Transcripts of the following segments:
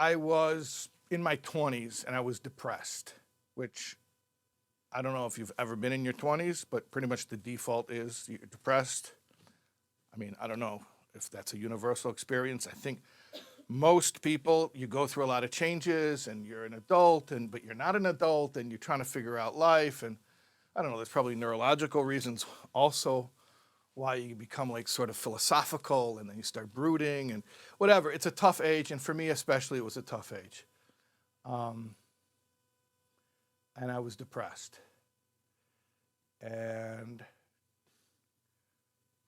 I was in my 20s and I was depressed, which I don't know if you've ever been in your 20s, but pretty much the default is you're depressed. I mean, I don't know if that's a universal experience. I think most people, you go through a lot of changes and you're an adult, but you're not an adult and you're trying to figure out life. And I don't know, there's probably neurological reasons also why you become like sort of philosophical and then you start brooding and whatever. It's a tough age, and for me especially, it was a tough age. And I was depressed. And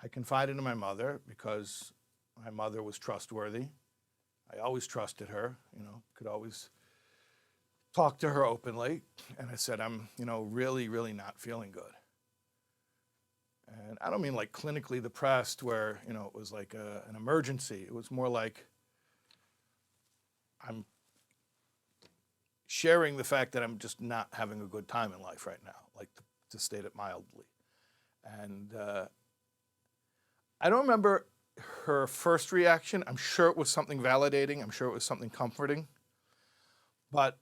I confided in my mother because my mother was trustworthy. I always trusted her, could always talk to her openly. And I said, I'm, really, really not feeling good. And I don't mean like clinically depressed where, it was like an emergency. It was more like I'm sharing the fact that I'm just not having a good time in life right now, like to state it mildly. And I don't remember her first reaction. I'm sure it was something validating. I'm sure it was something comforting. But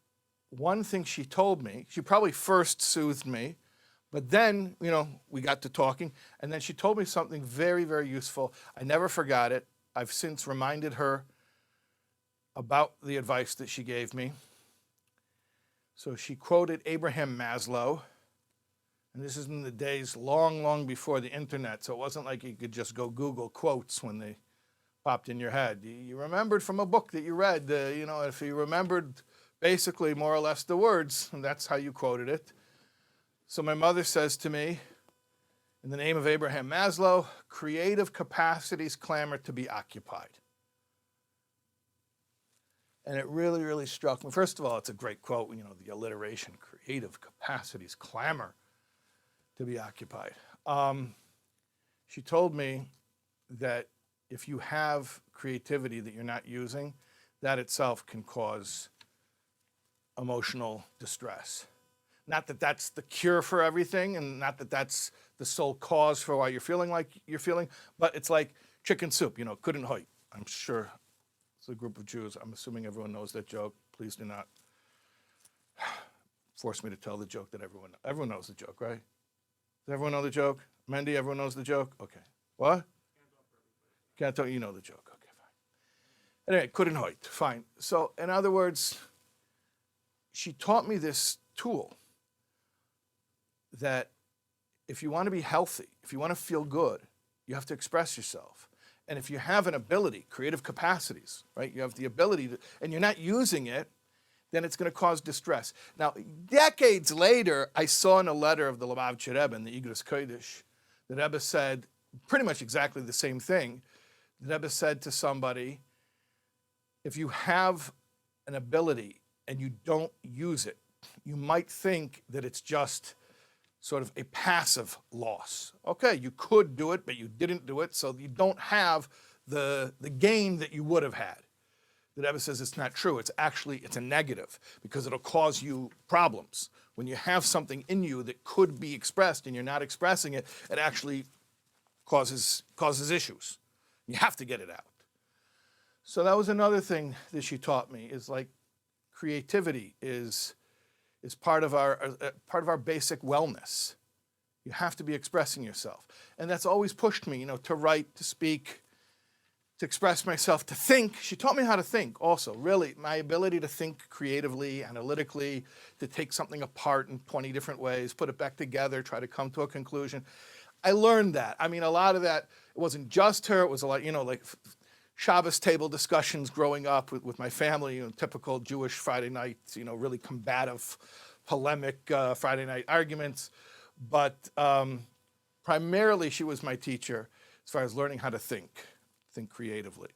one thing she told me, she probably first soothed me, but then, we got to talking, and then she told me something very, very useful. I never forgot it. I've since reminded her about the advice that she gave me. So she quoted Abraham Maslow, and this is in the days long, long before the internet, so it wasn't like you could just go Google quotes when they popped in your head. You remembered from a book that you read, if you remembered basically more or less the words, and that's how you quoted it. So my mother says to me, in the name of Abraham Maslow, creative capacities clamor to be occupied. And it really, really struck me. First of all, it's a great quote, the alliteration, creative capacities clamor to be occupied. She told me that if you have creativity that you're not using, that itself can cause emotional distress. Not that that's the cure for everything, and not that that's the sole cause for why you're feeling like you're feeling, but it's like chicken soup, couldn't hurt. I'm sure it's a group of Jews. I'm assuming everyone knows that joke. Please do not force me to tell the joke that everyone knows the joke, right? Does everyone know the joke? Mendy, everyone knows the joke? Okay. What? Can't tell you know the joke. Okay, fine. Anyway, couldn't hurt. Fine. So, in other words, she taught me this tool that if you want to be healthy, if you want to feel good, you have to express yourself. And if you have an ability, creative capacities, right? You have the ability to, and you're not using it, then it's going to cause distress. Now, decades later, I saw in a letter of the Lubavitcher Rebbe in the Igros Kodesh, the Rebbe said pretty much exactly the same thing. The Rebbe said to somebody, if you have an ability and you don't use it, you might think that it's just sort of a passive loss. Okay, you could do it, but you didn't do it, so you don't have the gain that you would have had. The Rebbe says it's not true. It's a negative because it'll cause you problems. When you have something in you that could be expressed and you're not expressing it, it actually causes issues. You have to get it out. So that was another thing that she taught me, is like creativity is part of our basic wellness. You have to be expressing yourself. And that's always pushed me, to write, to speak, to express myself, to think. She taught me how to think also, really. My ability to think creatively, analytically, to take something apart in 20 different ways, put it back together, try to come to a conclusion. I learned that. I mean, a lot of that, it wasn't just her, it was a lot, like Shabbos table discussions growing up with my family, typical Jewish Friday nights, really combative, polemic Friday night arguments. But primarily she was my teacher as far as learning how to think creatively.